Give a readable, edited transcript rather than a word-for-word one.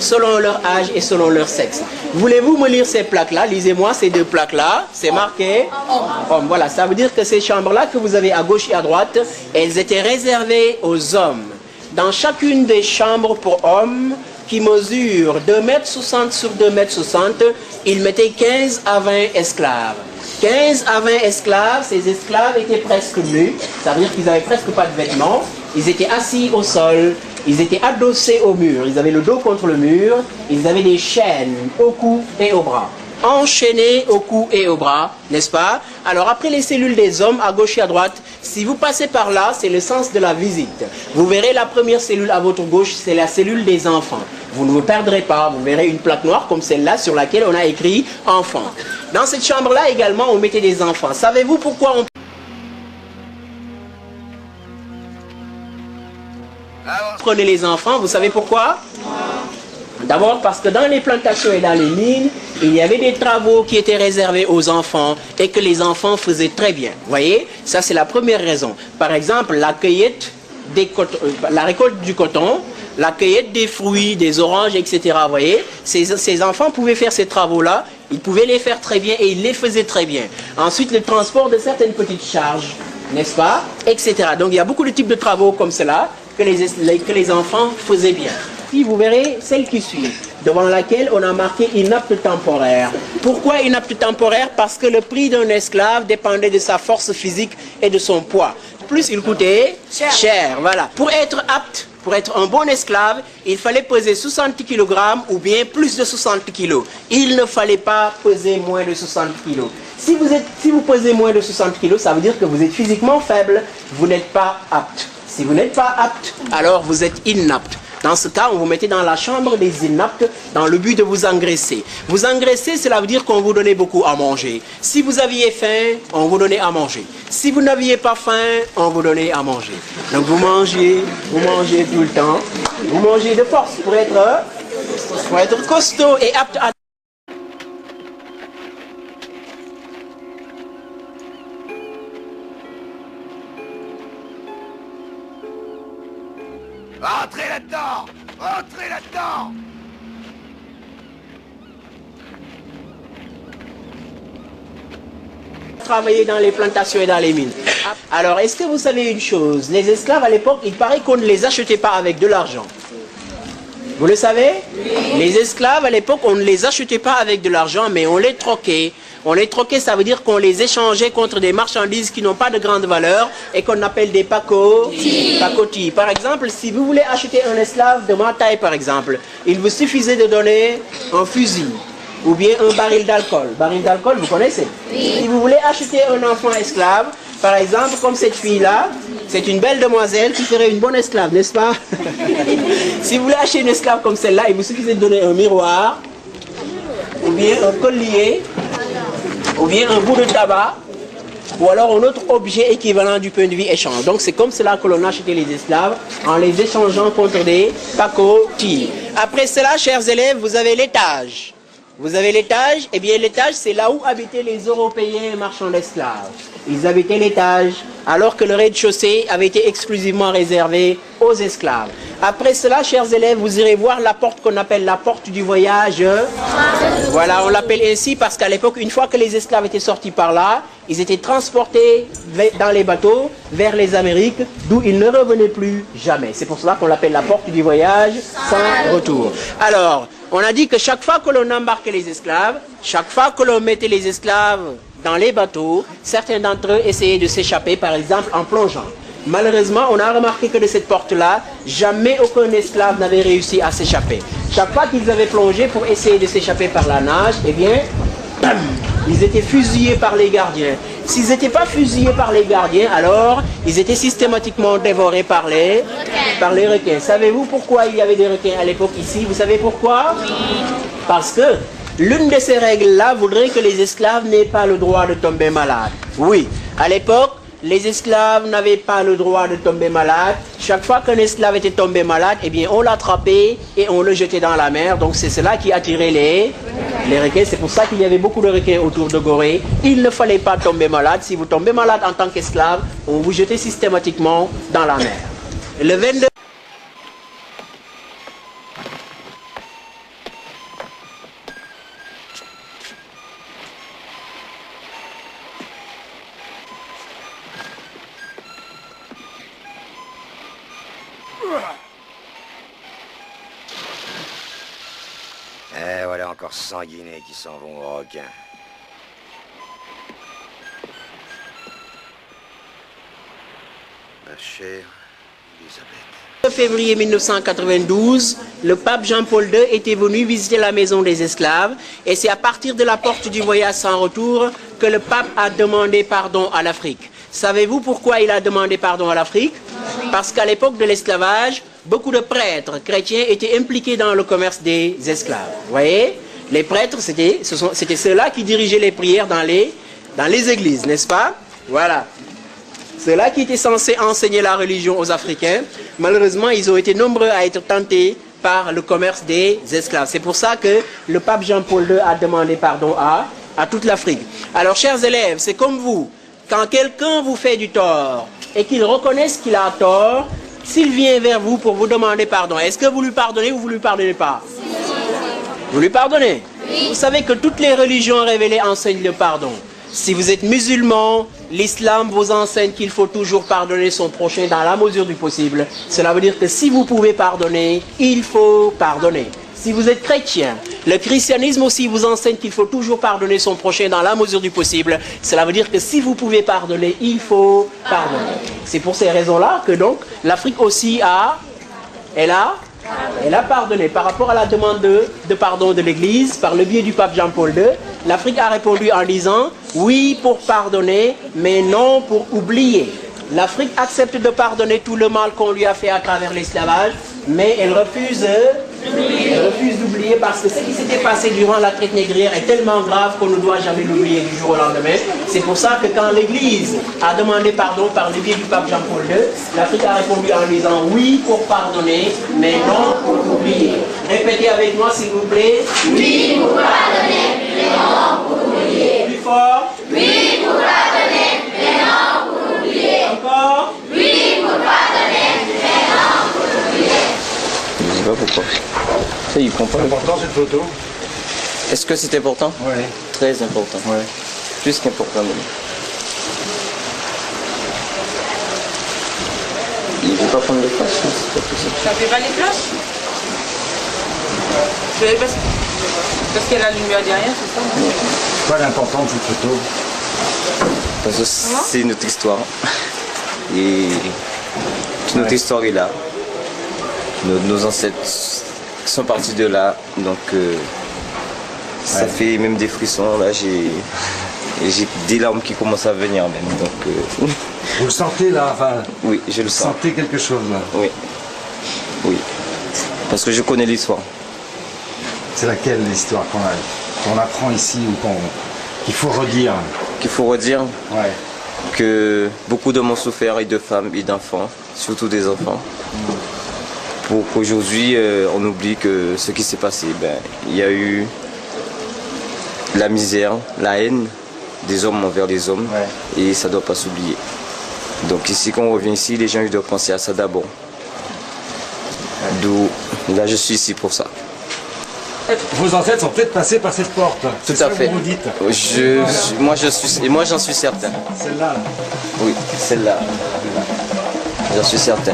selon leur âge et selon leur sexe. Voulez-vous me lire ces plaques-là? Lisez-moi ces deux plaques-là. C'est marqué homme. Voilà, ça veut dire que ces chambres-là que vous avez à gauche et à droite, elles étaient réservées aux hommes. Dans chacune des chambres pour hommes, qui mesure 2,60 m sur 2,60 m, il mettait 15 à 20 esclaves. 15 à 20 esclaves, ces esclaves étaient presque nus, ça veut dire qu'ils n'avaient presque pas de vêtements, ils étaient assis au sol, ils étaient adossés au mur, ils avaient le dos contre le mur, ils avaient des chaînes au cou et au bras. Enchaînés au cou et au bras, n'est-ce pas? Alors après les cellules des hommes, à gauche et à droite, si vous passez par là, c'est le sens de la visite. Vous verrez la première cellule à votre gauche, c'est la cellule des enfants. Vous ne vous perdrez pas, vous verrez une plaque noire comme celle-là sur laquelle on a écrit « enfant ». Dans cette chambre-là également, on mettait des enfants. Savez-vous pourquoi on... prenait les enfants? Vous savez pourquoi? D'abord parce que dans les plantations et dans les mines, il y avait des travaux qui étaient réservés aux enfants et que les enfants faisaient très bien. Vous voyez, ça c'est la première raison. Par exemple, la cueillette la récolte du coton, la cueillette des fruits, des oranges, etc. Vous voyez, ces enfants pouvaient faire ces travaux-là, ils pouvaient les faire très bien et ils les faisaient très bien. Ensuite, le transport de certaines petites charges, n'est-ce pas, etc. Donc il y a beaucoup de types de travaux comme cela que les enfants faisaient bien. Puis vous verrez celle qui suit, devant laquelle on a marqué inapte temporaire. Pourquoi inapte temporaire? Parce que le prix d'un esclave dépendait de sa force physique et de son poids. Plus il coûtait cher. Voilà. Pour être apte, pour être un bon esclave, il fallait peser 60 kg ou bien plus de 60 kg. Il ne fallait pas peser moins de 60 kg. Si vous pesez moins de 60 kg, ça veut dire que vous êtes physiquement faible, vous n'êtes pas apte. Si vous n'êtes pas apte, alors vous êtes inapte. Dans ce cas, on vous mettait dans la chambre des inaptes dans le but de vous engraisser. Vous engraisser, cela veut dire qu'on vous donnait beaucoup à manger. Si vous aviez faim, on vous donnait à manger. Si vous n'aviez pas faim, on vous donnait à manger. Donc vous mangez tout le temps. Vous mangez de force pour être costaud et apte à... Entrez là-dedans! Entrez là-dedans! Travailler dans les plantations et dans les mines. Alors, est-ce que vous savez une chose? Les esclaves à l'époque, il paraît qu'on ne les achetait pas avec de l'argent. Vous le savez? Oui. Les esclaves à l'époque, on ne les achetait pas avec de l'argent, mais on les troquait. On les troquait, ça veut dire qu'on les échangeait contre des marchandises qui n'ont pas de grande valeur et qu'on appelle des pacotis. Par exemple, si vous voulez acheter un esclave de ma taille, par exemple, il vous suffisait de donner un fusil ou bien un baril d'alcool. Baril d'alcool, vous connaissez? Oui. Si vous voulez acheter un enfant esclave, par exemple, comme cette fille-là, c'est une belle demoiselle qui serait une bonne esclave, n'est-ce pas? Si vous voulez acheter une esclave comme celle-là, il vous suffisait de donner un miroir ou bien un collier, ou bien un bout de tabac, ou alors un autre objet équivalent du point de vue échange. Donc c'est comme cela que l'on achetait les esclaves, en les échangeant contre des pacotis. Après cela, chers élèves, vous avez l'étage. Vous avez l'étage, et bien l'étage, c'est là où habitaient les Européens marchands d'esclaves. Ils habitaient l'étage, alors que le rez-de-chaussée avait été exclusivement réservé aux esclaves. Après cela, chers élèves, vous irez voir la porte qu'on appelle la porte du voyage. Voilà, on l'appelle ainsi parce qu'à l'époque, une fois que les esclaves étaient sortis par là, ils étaient transportés dans les bateaux vers les Amériques, d'où ils ne revenaient plus jamais. C'est pour cela qu'on l'appelle la porte du voyage sans retour. Alors, on a dit que chaque fois que l'on embarquait les esclaves, chaque fois que l'on mettait les esclaves dans les bateaux, certains d'entre eux essayaient de s'échapper, par exemple en plongeant. Malheureusement, on a remarqué que de cette porte-là, jamais aucun esclave n'avait réussi à s'échapper. Chaque fois qu'ils avaient plongé pour essayer de s'échapper par la nage, eh bien, bam, ils étaient fusillés par les gardiens. S'ils n'étaient pas fusillés par les gardiens, alors ils étaient systématiquement dévorés par les requins. Savez-vous pourquoi il y avait des requins à l'époque ici? Vous savez pourquoi? Oui. Parce que l'une de ces règles-là voudrait que les esclaves n'aient pas le droit de tomber malades. Oui, à l'époque, les esclaves n'avaient pas le droit de tomber malade. Chaque fois qu'un esclave était tombé malade, eh bien, on l'attrapait et on le jetait dans la mer. Donc c'est cela qui attirait les requins. C'est pour ça qu'il y avait beaucoup de requins autour de Gorée. Il ne fallait pas tomber malade. Si vous tombez malade en tant qu'esclave, on vous jetait systématiquement dans la mer. Le 22... Eh, voilà encore 100 Guinées qui s'en vont au requin. Ma chère Elisabeth. Le février 1992, le pape Jean-Paul II était venu visiter la maison des esclaves et c'est à partir de la porte du voyage sans retour que le pape a demandé pardon à l'Afrique. Savez-vous pourquoi il a demandé pardon à l'Afrique? Parce qu'à l'époque de l'esclavage, beaucoup de prêtres chrétiens étaient impliqués dans le commerce des esclaves. Vous voyez? Les prêtres, c'était ceux-là qui dirigeaient les prières dans les églises, n'est-ce pas? Voilà. Ceux-là qui étaient censés enseigner la religion aux Africains, malheureusement, ils ont été nombreux à être tentés par le commerce des esclaves. C'est pour ça que le pape Jean-Paul II a demandé pardon à toute l'Afrique. Alors, chers élèves, c'est comme vous. Quand quelqu'un vous fait du tort et qu'il reconnaisse qu'il a tort, s'il vient vers vous pour vous demander pardon, est-ce que vous lui pardonnez ou vous ne lui pardonnez pas? Vous lui pardonnez? Vous savez que toutes les religions révélées enseignent le pardon. Si vous êtes musulman, l'islam vous enseigne qu'il faut toujours pardonner son prochain dans la mesure du possible. Cela veut dire que si vous pouvez pardonner, il faut pardonner. Si vous êtes chrétien, le christianisme aussi vous enseigne qu'il faut toujours pardonner son prochain dans la mesure du possible. Cela veut dire que si vous pouvez pardonner, il faut pardonner. C'est pour ces raisons-là que donc l'Afrique aussi elle a pardonné. Par rapport à la demande de pardon de l'Église, par le biais du pape Jean-Paul II, l'Afrique a répondu en disant oui pour pardonner, mais non pour oublier. L'Afrique accepte de pardonner tout le mal qu'on lui a fait à travers l'esclavage, mais elle refuse d'oublier parce que ce qui s'était passé durant la traite négrière est tellement grave qu'on ne doit jamais l'oublier du jour au lendemain. C'est pour ça que quand l'Église a demandé pardon par le biais du pape Jean-Paul II, l'Afrique a répondu en disant oui pour pardonner, mais non pour oublier. Répétez avec moi s'il vous plaît. Oui pour pardonner, mais non pour oublier. Plus fort. Oui pour pardonner, mais non pour oublier. Encore. Oui pour pardonner, mais non pour oublier. Je sais pas pourquoi. Ça, il comprend. C'est important cette photo? Est-ce que c'est important? Oui. Très important. Ouais. Plus qu'important même. Il ne veut pas prendre les flashs, hein, c'est pas possible. Ça fait pas les flashs? Parce qu'il y a la lumière derrière, c'est ça? C'est quoi l'important de cette photo? Parce que c'est notre histoire. Et toute notre histoire est là. Nos ancêtres sont partis de là. Donc ça fait même des frissons. Là, j'ai des larmes qui commencent à venir même. Donc, Vous le sentez là, enfin, oui, je le vous sens. sentez quelque chose là? Oui. Oui. Parce que je connais l'histoire. C'est laquelle l'histoire qu'on apprend ici ou qu'il faut redire? Qu'il faut redire Ouais. que beaucoup d'hommes ont souffert, et de femmes et d'enfants, surtout des enfants. Pour qu'aujourd'hui on oublie que ce qui s'est passé, il y a eu la misère, la haine des hommes envers les hommes, et ça ne doit pas s'oublier. Donc ici, quand on revient ici, les gens ils doivent penser à ça d'abord. D'où là je suis ici pour ça. Vos ancêtres sont peut-être passés par cette porte. Tout C'est à ça fait. Que vous dites. Moi j'en suis certain. Celle-là. Oui, celle-là. J'en suis certain.